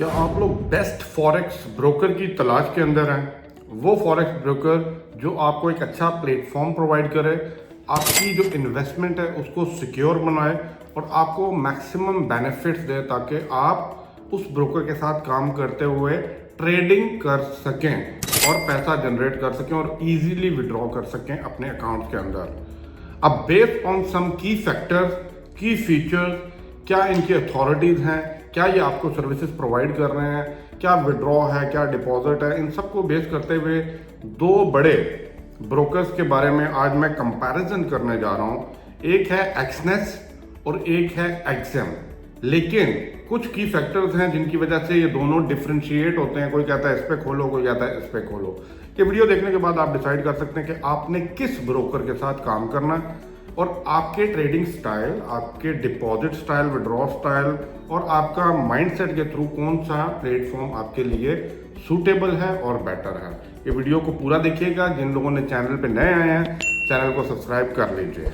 क्या आप लोग बेस्ट फॉरेक्स ब्रोकर की तलाश के अंदर हैं? वो फॉरेक्स ब्रोकर जो आपको एक अच्छा प्लेटफॉर्म प्रोवाइड करे, आपकी जो इन्वेस्टमेंट है उसको सिक्योर बनाए और आपको मैक्सिमम बेनिफिट्स दे, ताकि आप उस ब्रोकर के साथ काम करते हुए ट्रेडिंग कर सकें और पैसा जनरेट कर सकें और इजीली विड्रॉ कर सकें अपने अकाउंट के अंदर। अब बेस्ड ऑन सम की फैक्टर्स, की फीचर्स, क्या इनकी अथॉरिटीज़ हैं, क्या ये आपको सर्विसेज प्रोवाइड कर रहे हैं, क्या विड्रॉ है, क्या डिपॉजिट है, इन सबको बेस करते हुए दो बड़े ब्रोकर्स के बारे में आज मैं कंपैरिजन करने जा रहा हूँ। एक है एक्सनेस और एक है एक्सेम। लेकिन कुछ की फैक्टर्स हैं जिनकी वजह से ये दोनों डिफ्रेंशिएट होते हैं। कोई कहता है इस पे खोलो, कोई कहता है इस पे खोलो। ये वीडियो देखने के बाद आप डिसाइड कर सकते हैं कि आपने किस ब्रोकर के साथ काम करना है और आपके ट्रेडिंग स्टाइल, आपके डिपॉजिट स्टाइल, विड्रॉ स्टाइल और आपका माइंडसेट के थ्रू कौन सा प्लेटफॉर्म आपके लिए सूटेबल है और बेटर है। ये वीडियो को पूरा देखिएगा। जिन लोगों ने चैनल पे नए आए हैं, चैनल को सब्सक्राइब कर लीजिए।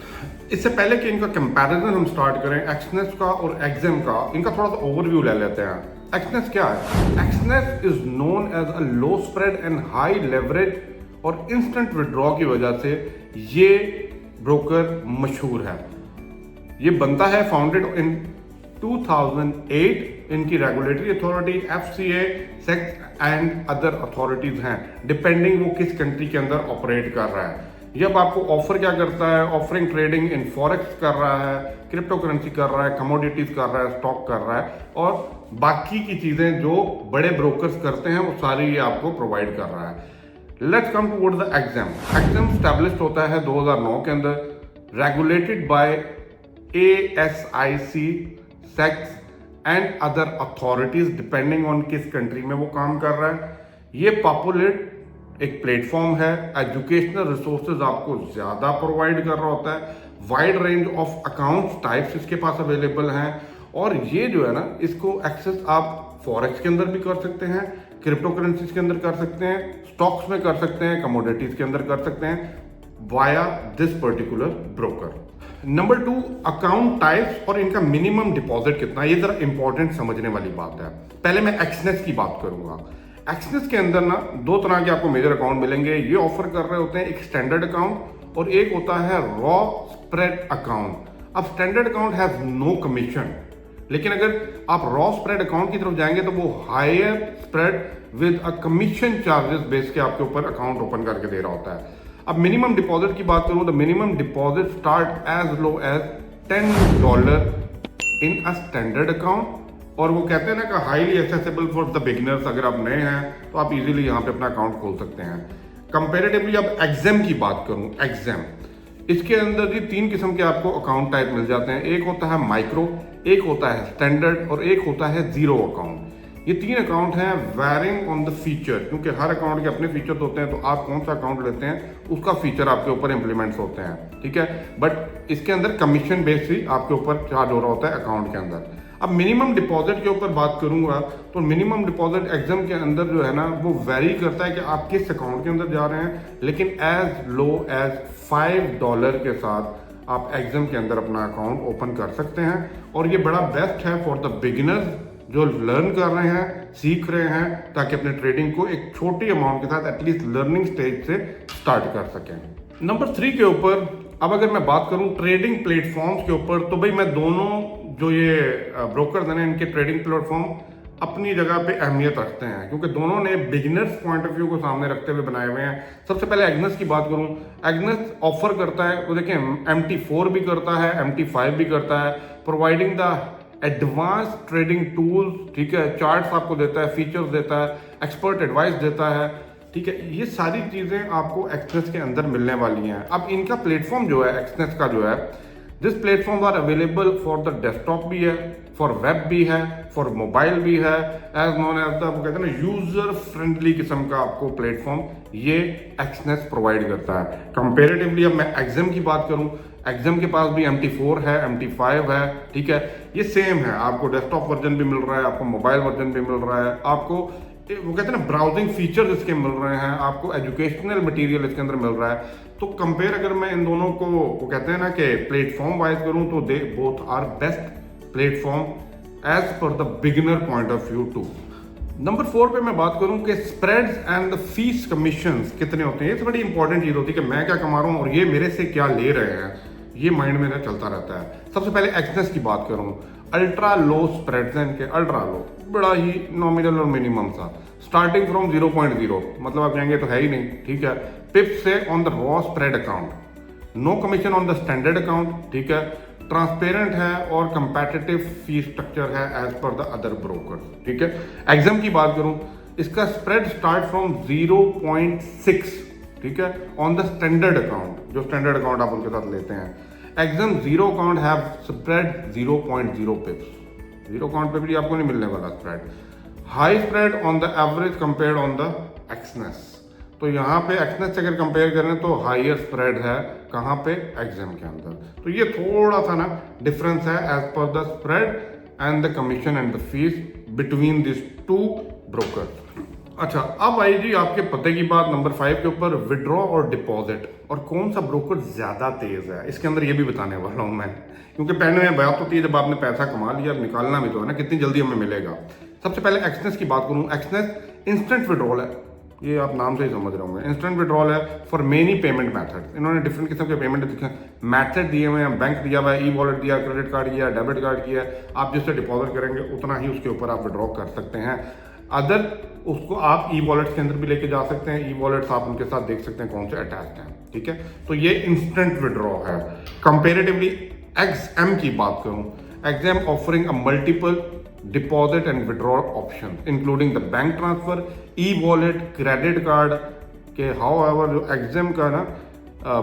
इससे पहले कि इनका कंपैरिजन हम स्टार्ट करें एक्सनेस का और एक्सेम का, इनका थोड़ा सा ओवरव्यू ले लेते हैं। एक्सनेस क्या है? Exness is known as a low spread and high leverage और इंस्टेंट विड्रॉ की वजह से ये ब्रोकर मशहूर है। ये बनता है फाउंडेड इन 2008। इनकी regulatory authority FCA, sect and other authorities हैं, डिपेंडिंग वो किस कंट्री के अंदर ऑपरेट कर रहा है। ये अब आपको ऑफर क्या करता है? ऑफरिंग ट्रेडिंग इन फॉरेक्स कर रहा है, क्रिप्टो करेंसी कर रहा है, कमोडिटीज कर रहा है, स्टॉक कर रहा है और बाकी की चीजें जो बड़े ब्रोकर्स करते हैं वो सारी ये आपको प्रोवाइड कर रहा है। Let's come towards the exam. Exam established होता है 2009 के अंदर, regulated by ASIC, sex and other authorities, depending on किस कंट्री में वो काम कर रहा है। ये पॉपुलर एक प्लेटफॉर्म है। एजुकेशनल रिसोर्सेज आपको ज्यादा प्रोवाइड कर रहा होता है। Wide range of accounts types इसके पास अवेलेबल हैं और ये जो है ना, इसको एक्सेस आप फॉरेक्स के अंदर भी कर सकते हैं, क्रिप्टो करेंसीज के अंदर कर सकते हैं, स्टॉक्स में कर सकते हैं, कमोडिटीज के अंदर कर सकते हैं via this particular broker. Number 2, account types और इनका मिनिमम डिपॉजिट कितना, ये जरा इंपॉर्टेंट समझने वाली बात है। पहले मैं एक्सनेस की बात करूंगा। एक्सनेस के अंदर ना दो तरह के आपको मेजर अकाउंट मिलेंगे। ये ऑफर कर रहे होते हैं एक स्टैंडर्ड अकाउंट और एक होता है रॉ स्प्रेड अकाउंट। अब standard account has no commission, लेकिन अगर आप रॉ स्प्रेड अकाउंट की तरफ जाएंगे तो वो higher spread with a commission charges base के आपके ऊपर अकाउंट ओपन करके दे रहा होता है। अब मिनिमम डिपॉजिट की बात करूं तो minimum deposit start as low as $10 in a standard account और वो कहते हैं ना कि highly accessible for the beginners. अगर आप नए हैं तो आप इजीली यहाँ पे अपना अकाउंट खोल सकते हैं। कंपेरेटिवली अब एग्जाम की बात करूं, एग्जाम इसके अंदर जी 3 किस्म के आपको अकाउंट टाइप मिल जाते हैं। एक होता है माइक्रो, एक होता है स्टैंडर्ड और एक होता है जीरो अकाउंट। ये 3 अकाउंट हैं वेरिंग ऑन द फीचर, क्योंकि हर अकाउंट के अपने फीचर्स होते हैं। तो आप कौन सा अकाउंट लेते हैं उसका फीचर आपके ऊपर इंप्लीमेंट्स होते हैं, ठीक है। बट इसके अंदर कमीशन बेस ही आपके ऊपर चार्ज हो रहा होता है अकाउंट के अंदर। अब मिनिमम डिपॉजिट के ऊपर बात करूंगा तो मिनिमम डिपॉजिट एग्जाम के अंदर जो है ना, वो वेरी करता है कि आप किस अकाउंट के अंदर जा रहे हैं, लेकिन एज लो एज $5 के साथ आप एग्जाम के अंदर अपना अकाउंट ओपन कर सकते हैं। और ये बड़ा बेस्ट है फॉर द बिगिनर्स जो लर्न कर रहे हैं, सीख रहे हैं, ताकि अपने ट्रेडिंग को एक छोटी अमाउंट के साथ एटलीस्ट लर्निंग स्टेज से स्टार्ट कर सकें। नंबर 3 के ऊपर अब अगर मैं बात करूं ट्रेडिंग प्लेटफॉर्म्स के ऊपर, तो भाई मैं दोनों जो ये ब्रोकर्स हैं इनके ट्रेडिंग प्लेटफॉर्म अपनी जगह पे अहमियत रखते हैं, क्योंकि दोनों ने बिगिनर्स पॉइंट ऑफ व्यू को सामने रखते हुए बनाए हुए हैं। सबसे पहले एग्नेस की बात करूं, एग्नेस ऑफर करता है, वो देखिए MT4 भी करता है, MT5 भी करता है, providing the advance trading tools, ठीक है, चार्ट्स आपको देता है, फीचर्स देता है, एक्सपर्ट एडवाइस देता है, ठीक है। ये सारी चीजें आपको एक्सनेस के अंदर मिलने वाली हैं। अब इनका प्लेटफॉर्म जो है एक्सनेस का जो है, this platform are available for the desktop भी है, फॉर वेब भी है, फॉर मोबाइल भी है, एज नॉन एज द कहते हैं ना यूजर फ्रेंडली किस्म का आपको प्लेटफॉर्म ये एक्सनेस प्रोवाइड करता है। कंपेरेटिवली अब मैं एग्जाम की बात करूं, एग्जाम के पास भी MT4 है, MT5 है, ठीक है। ये सेम है, आपको डेस्कटॉप वर्जन भी मिल रहा है, आपको मोबाइल वर्जन भी मिल रहा है, आपको वो कहते हैं ना ब्राउजिंग फीचर्स इसके मिल रहे हैं, आपको एजुकेशनल मटेरियल इसके अंदर मिल रहा है। तो कंपेयर अगर मैं इन दोनों को वो कहते हैं ना कि प्लेटफॉर्म वाइज करूं तो they both are best platform as per the beginner point of view too. Number 4 पे मैं बात करूं कि spreads and the fees commissions कितने होते हैं। ये तो बड़ी इंपॉर्टेंट चीज़ होती है कि मैं क्या कमा रहा हूँ और ये मेरे से क्या ले रहे हैं, ये माइंड में चलता रहता है। सबसे पहले एक्सनेस की बात करूं, अल्ट्रा लो स्प्रेड्स हैं इनके, अल्ट्रा लो, बड़ा ही नॉमिनल और मिनिमम सा, स्टार्टिंग फ्रॉम 0.0, मतलब आप कहेंगे तो है ही नहीं, ठीक है। पिप से on the raw spread account, no commission on the standard account, ठीक है। ट्रांसपेरेंट है और कंपेटिटिव फी स्ट्रक्चर है as per the other broker, ठीक है। एग्जाम की बात करूं, इसका स्प्रेड स्टार्ट फ्रॉम 0.6, ठीक है, ऑन द स्टैंडर्ड अकाउंट, जो स्टैंडर्ड अकाउंट आप उनके साथ लेते हैं। Exam zero account have spread 0.0 पिप्स, zero account पे भी आपको नहीं मिलने वाला spread. High spread on the average compared on the Exness, तो यहाँ पे एक्सनेस से अगर कंपेयर करें तो हाईयर स्प्रेड है कहाँ पे, एग्जाम के अंदर। तो ये थोड़ा सा ना डिफरेंस है as per the spread and the commission and the fees between this two broker. अच्छा, अब आई जी आपके पते की बात नंबर 5 के ऊपर, विड्रॉ और डिपॉजिट, और कौन सा ब्रोकर ज्यादा तेज है इसके अंदर, ये भी बताने वाला हूँ मैं, क्योंकि पहले में बात होती है जब आपने पैसा कमा लिया, निकालना भी तो है ना, कितनी जल्दी हमें मिलेगा। सबसे पहले एक्सनेस की बात करूँ, एक्सनेस इंस्टेंट विड्रॉल है, ये आप नाम से ही समझ रहे होंगे। इंस्टेंट विड्रॉल है फॉर मेनी पेमेंट मेथड, इन्होंने डिफरेंट किस्म के पेमेंट मेथड दिए हुए हैं, बैंक दिया हुआ है, ई वॉलेट दिया, क्रेडिट कार्ड दिया, डेबिट कार्ड किया, आप जिससे डिपॉजिट करेंगे उतना ही उसके ऊपर आप विड्रॉ कर सकते हैं। अदर उसको आप ई वॉलेट्स के अंदर भी लेके जा सकते हैं, ई वॉलेट्स आप उनके साथ देख सकते हैं कौन से अटैच्ड हैं, ठीक है। तो ये इंस्टेंट विड्रॉ है। कंपेरेटिवली एक्सएम की बात करूं, XM offering a multiple deposit and withdraw option including the bank transfer, e wallet, credit card के। हाउएवर जो एक्सएम का ना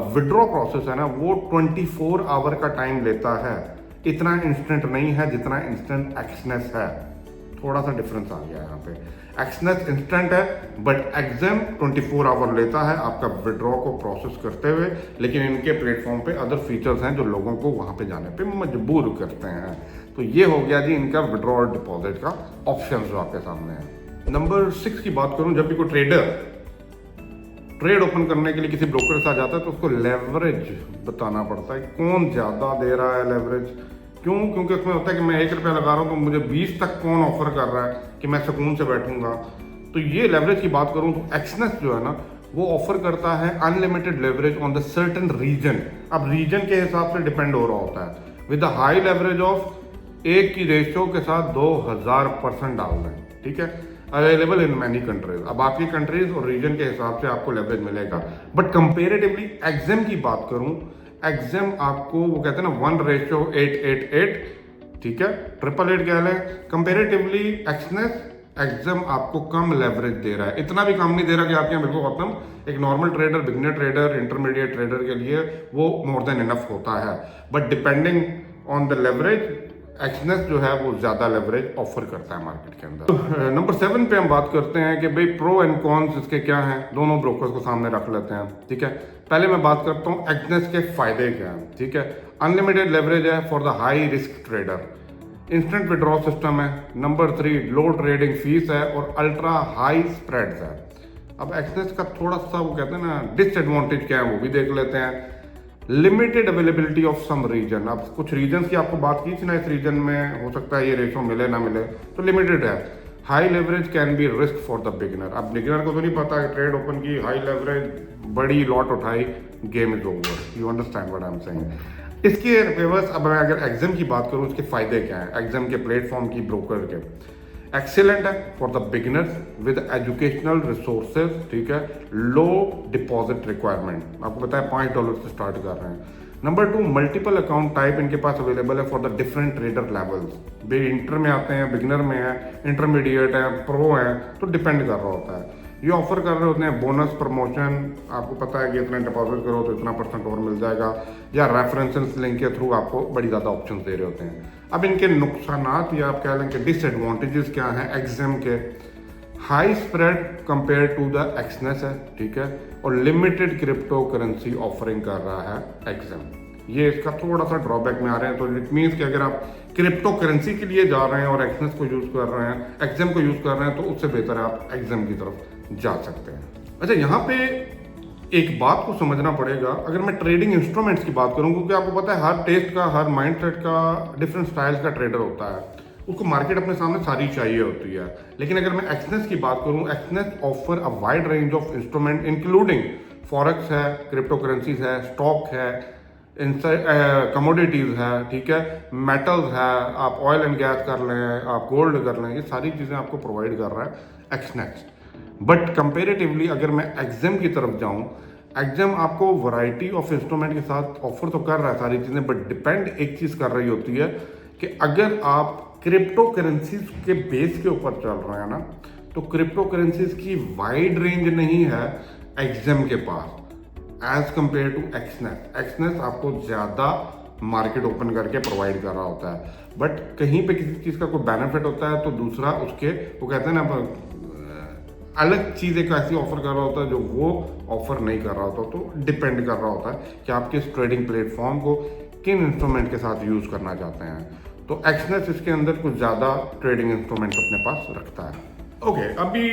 विड्रॉ प्रोसेस है ना, वो 24 आवर का टाइम लेता है, इतना इंस्टेंट नहीं है जितना इंस्टेंट एक्सनेस है। थोड़ा सा डिफरेंस आ गया यहाँ पे, एक्सनेस इंस्टेंट है बट एक्सएम 24 आवर लेता है आपका विड्रॉ को प्रोसेस करते हुए, लेकिन इनके प्लेटफॉर्म पे अदर फीचर्स हैं जो लोगों को वहाँ पे जाने पे मजबूर करते हैं। तो ये हो गया जी इनका विड्रॉ और डिपॉजिट का ऑप्शन जो आपके सामने है। नंबर 6 की बात करूँ, जब भी कोई ट्रेडर ट्रेड ओपन करने के लिए किसी ब्रोकर के साथ जाता है तो उसको लेवरेज बताना पड़ता है, कौन ज़्यादा दे रहा है लेवरेज। क्यों? क्योंकि उसमें होता है कि मैं 1 रुपया लगा रहा हूँ तो मुझे 20 तक कौन ऑफर कर रहा है कि मैं सुकून से बैठूंगा। तो ये लेवरेज की बात करूँ तो एक्सनेस जो है ना, वो ऑफर करता है unlimited leverage on the certain region. अब रीजन के हिसाब से डिपेंड हो रहा होता है, with the high leverage of 1 की रेशियो के साथ 2000% डाल दें, ठीक है। अवेलेबल इन मैनी कंट्रीज, अब आपकी कंट्रीज और रीजन के हिसाब से आपको लेवरेज मिलेगा। बट कंपेरेटिवली एक्सएम की बात करूं, एक्सएम आपको वो कहते हैं ना 1:888, ठीक है, 888 कह लें। कंपेरेटिवली एक्सनेस एक्सएम आपको कम लेवरेज दे रहा है, इतना भी कम नहीं दे रहा कि आपके यहाँ बिल्कुल खत्म। एक normal trader, beginner trader, intermediate trader के लिए वो मोर देन इनफ होता है, but depending on the leverage Exness जो है वो ज्यादा लेवरेज ऑफर करता है मार्केट के अंदर। नंबर 7 पे हम बात करते हैं कि भाई प्रो एंड कॉन्स इसके क्या हैं, दोनों ब्रोकर्स को सामने रख लेते हैं, ठीक है। पहले मैं बात करता हूँ एक्सनेस के फायदे क्या हैं, ठीक है। अनलिमिटेड लेवरेज है for the high risk trader, instant withdraw system है। नंबर 3 लो ट्रेडिंग फीस है और अल्ट्रा हाई स्प्रेड्स है। अब एक्सनेस का थोड़ा सा वो कहते हैं ना डिसएडवांटेज क्या है वो भी देख लेते हैं। Limited availability of some region, अब कुछ रीजन की आपको बात की थी ना, इस रीजन में हो सकता है ये रेशो मिले ना मिले, तो लिमिटेड है। High leverage can be risk for the beginner, अब बिगिनर को तो नहीं पता कि ट्रेड ओपन की, हाई लेवरेज, बड़ी लॉट उठाई, game is over, you understand what I am saying. इसके रिवर्स अब मैं अगर एक्सएम की बात करूँ, उसके फायदे क्या हैं एक्सएम के प्लेटफॉर्म की, ब्रोकर के। एक्सीलेंट है for the beginners with educational resources, ठीक है। लो डिपॉजिट रिक्वायरमेंट, आपको पता है $5 से स्टार्ट कर रहे हैं। नंबर 2 मल्टीपल अकाउंट टाइप इनके पास अवेलेबल है for the different trader levels, way inter में आते हैं, बिगिनर में है, इंटरमीडिएट है, प्रो है, तो डिपेंड कर रहा होता है। ये ऑफर कर रहे होते हैं बोनस प्रमोशन, आपको पता है कि इतना डिपॉजिट करो तो इतना % और मिल जाएगा, या रेफरेंसेस लिंक के थ्रू आपको बड़ी ज़्यादा ऑप्शन दे रहे होते हैं। अब इनके नुकसानात या आप कह लें कि डिसएडवांटेजेस क्या हैं एक्सएम के, high spread compare to the Exness है, ठीक है, और लिमिटेड क्रिप्टो करेंसी ऑफरिंग कर रहा है एक्सएम, ये इसका थोड़ा सा ड्रॉबैक में आ रहे हैं। तो इट मीन्स कि अगर आप क्रिप्टो करेंसी के लिए जा रहे हैं और एक्सनेस को यूज़ कर रहे हैं, एक्सएम को यूज़ कर रहे हैं, तो उससे बेहतर है आप एक्सएम की तरफ जा सकते हैं। अच्छा, यहाँ पे एक बात को समझना पड़ेगा, अगर मैं ट्रेडिंग इंस्ट्रूमेंट्स की बात करूँ, क्योंकि आपको पता है हर टेस्ट का, हर माइंडसेट का, डिफरेंट स्टाइल्स का ट्रेडर होता है। उसको मार्केट अपने सामने सारी चाहिए होती है। लेकिन अगर मैं एक्सनेस की बात करूं, Exness offer a wide range of instrument including forex है, क्रिप्टो करेंसीज है, स्टॉक है, कमोडिटीज़ है, ठीक है, मेटल्स है, आप ऑयल एंड गैस कर लें, आप गोल्ड कर लें, ये सारी चीज़ें आपको प्रोवाइड कर रहा है एक्सनेस। बट कंपेरेटिवली अगर मैं एग्जाम की तरफ जाऊं, एग्जाम आपको वैरायटी ऑफ इंस्ट्रूमेंट के साथ ऑफर तो कर रहा है सारी चीज़ें, बट डिपेंड एक चीज़ कर रही होती है कि अगर आप क्रिप्टो करेंसीज के बेस के ऊपर चल रहे हैं ना, तो क्रिप्टो करेंसीज की वाइड रेंज नहीं है एग्जाम के पास as compare to Exness. Exness आपको ज़्यादा मार्केट ओपन करके प्रोवाइड कर रहा होता है, बट कहीं पे किसी चीज़ का कोई बेनिफिट होता है तो दूसरा उसके वो कहते हैं ना अलग चीज़ एक ऐसी ऑफर कर रहा होता है जो वो ऑफर नहीं कर रहा होता। तो डिपेंड कर रहा होता है कि आप किस ट्रेडिंग प्लेटफॉर्म को किन इंस्ट्रूमेंट के साथ यूज़ करना चाहते हैं। तो एक्सनेस इसके अंदर कुछ ज़्यादा ट्रेडिंग इंस्ट्रूमेंट्स अपने पास रखता है। ओके, अभी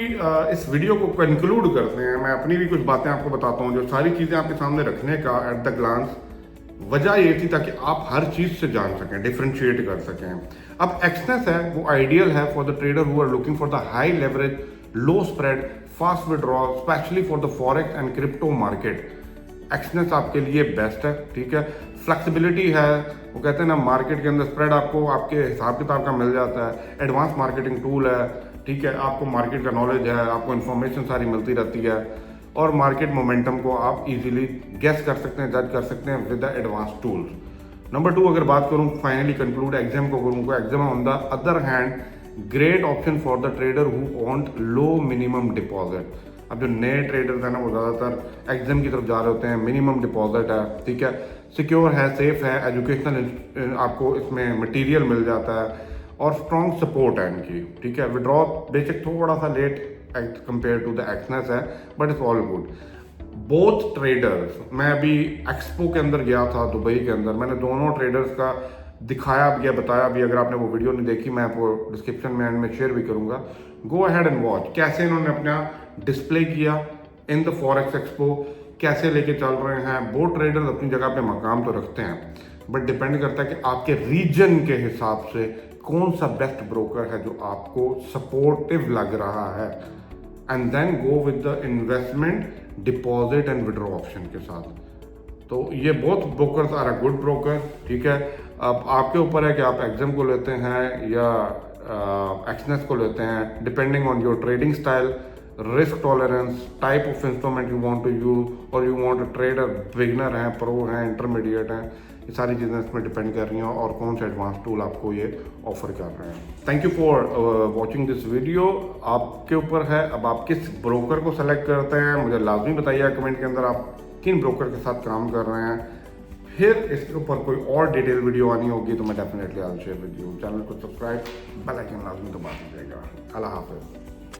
इस वीडियो को कंक्लूड करते हैं। मैं अपनी भी कुछ बातें आपको बताता हूँ, जो सारी चीज़ें आपके सामने रखने का एट द ग्लांस वजह ये थी ताकि आप हर चीज़ से जान सकें, डिफ्रेंशिएट कर सकें। अब एक्सनेस है वो आइडियल है for the trader who are looking for the high leverage, low spread, fast withdrawal, specially for the forex and crypto market. Exness आपके लिए बेस्ट है, ठीक है। फ्लेक्सिबिलिटी है, वो कहते हैं ना मार्केट के अंदर स्प्रेड आपको आपके हिसाब किताब का मिल जाता है। एडवांस मार्केटिंग टूल है, ठीक है, आपको मार्केट का नॉलेज है, आपको इन्फॉर्मेशन सारी मिलती रहती है और मार्केट मोमेंटम को आप इजीली गेस कर सकते हैं, जज कर सकते हैं with the advance tools. Number 2 अगर बात करूँ, फाइनली कंक्लूड एग्जाम को करूँ, exam on the other hand great option for the trader who want low minimum deposit. अब जो नए ट्रेडर्स हैं ना वो ज़्यादातर एग्जाम की तरफ जा रहे होते हैं, मिनिमम डिपॉजिट है, ठीक है, सिक्योर है, सेफ है, एजुकेशनल आपको इसमें मटेरियल मिल जाता है और स्ट्रॉन्ग सपोर्ट है इनकी, ठीक है। विड्रॉ बेशक थोड़ा सा late compare to the Exness है, but it's all good. Both traders, मैं अभी एक्सपो के अंदर गया था दुबई के अंदर, मैंने दोनों ट्रेडर्स का दिखाया भी है, बताया भी। अगर आपने वो वीडियो नहीं देखी, मैं आपको डिस्क्रिप्शन में एंड में शेयर भी करूंगा, गो अहेड एंड वॉच कैसे इन्होंने अपना डिस्प्ले किया इन द फॉरेक्स एक्सपो, कैसे लेके चल रहे हैं। बोथ ट्रेडर्स अपनी जगह पे मकाम तो रखते हैं, बट डिपेंड करता है कि आपके रीजन के हिसाब से कौन सा बेस्ट ब्रोकर है जो आपको सपोर्टिव लग रहा है, and then go with the investment, deposit and withdraw option के साथ। तो ये both brokers are a good broker, ठीक है। अब आपके ऊपर है कि आप एग्जाम को लेते हैं या एक्सनेस को लेते हैं, depending on your trading style, risk tolerance, type of instrument you want to use, और you want to trader, beginner हैं, प्रो हैं, इंटरमीडिएट हैं, ये सारी चीज़ें इसमें डिपेंड कर रही हैं और कौन सा एडवांस टूल आपको ये ऑफर कर रहे हैं। Thank you for watching this video. आपके ऊपर है अब आप किस ब्रोकर को सेलेक्ट करते हैं, मुझे लाजमी बताइए कमेंट के अंदर आप किन ब्रोकर के साथ काम कर रहे हैं। फिर इसके ऊपर कोई और डिटेल वीडियो आनी होगी तो मैं definitely I will share with you. Channel को सब्सक्राइब, बेल आइकन लाजमी दबा दीजिएगा। अल्लाह हाफिज़।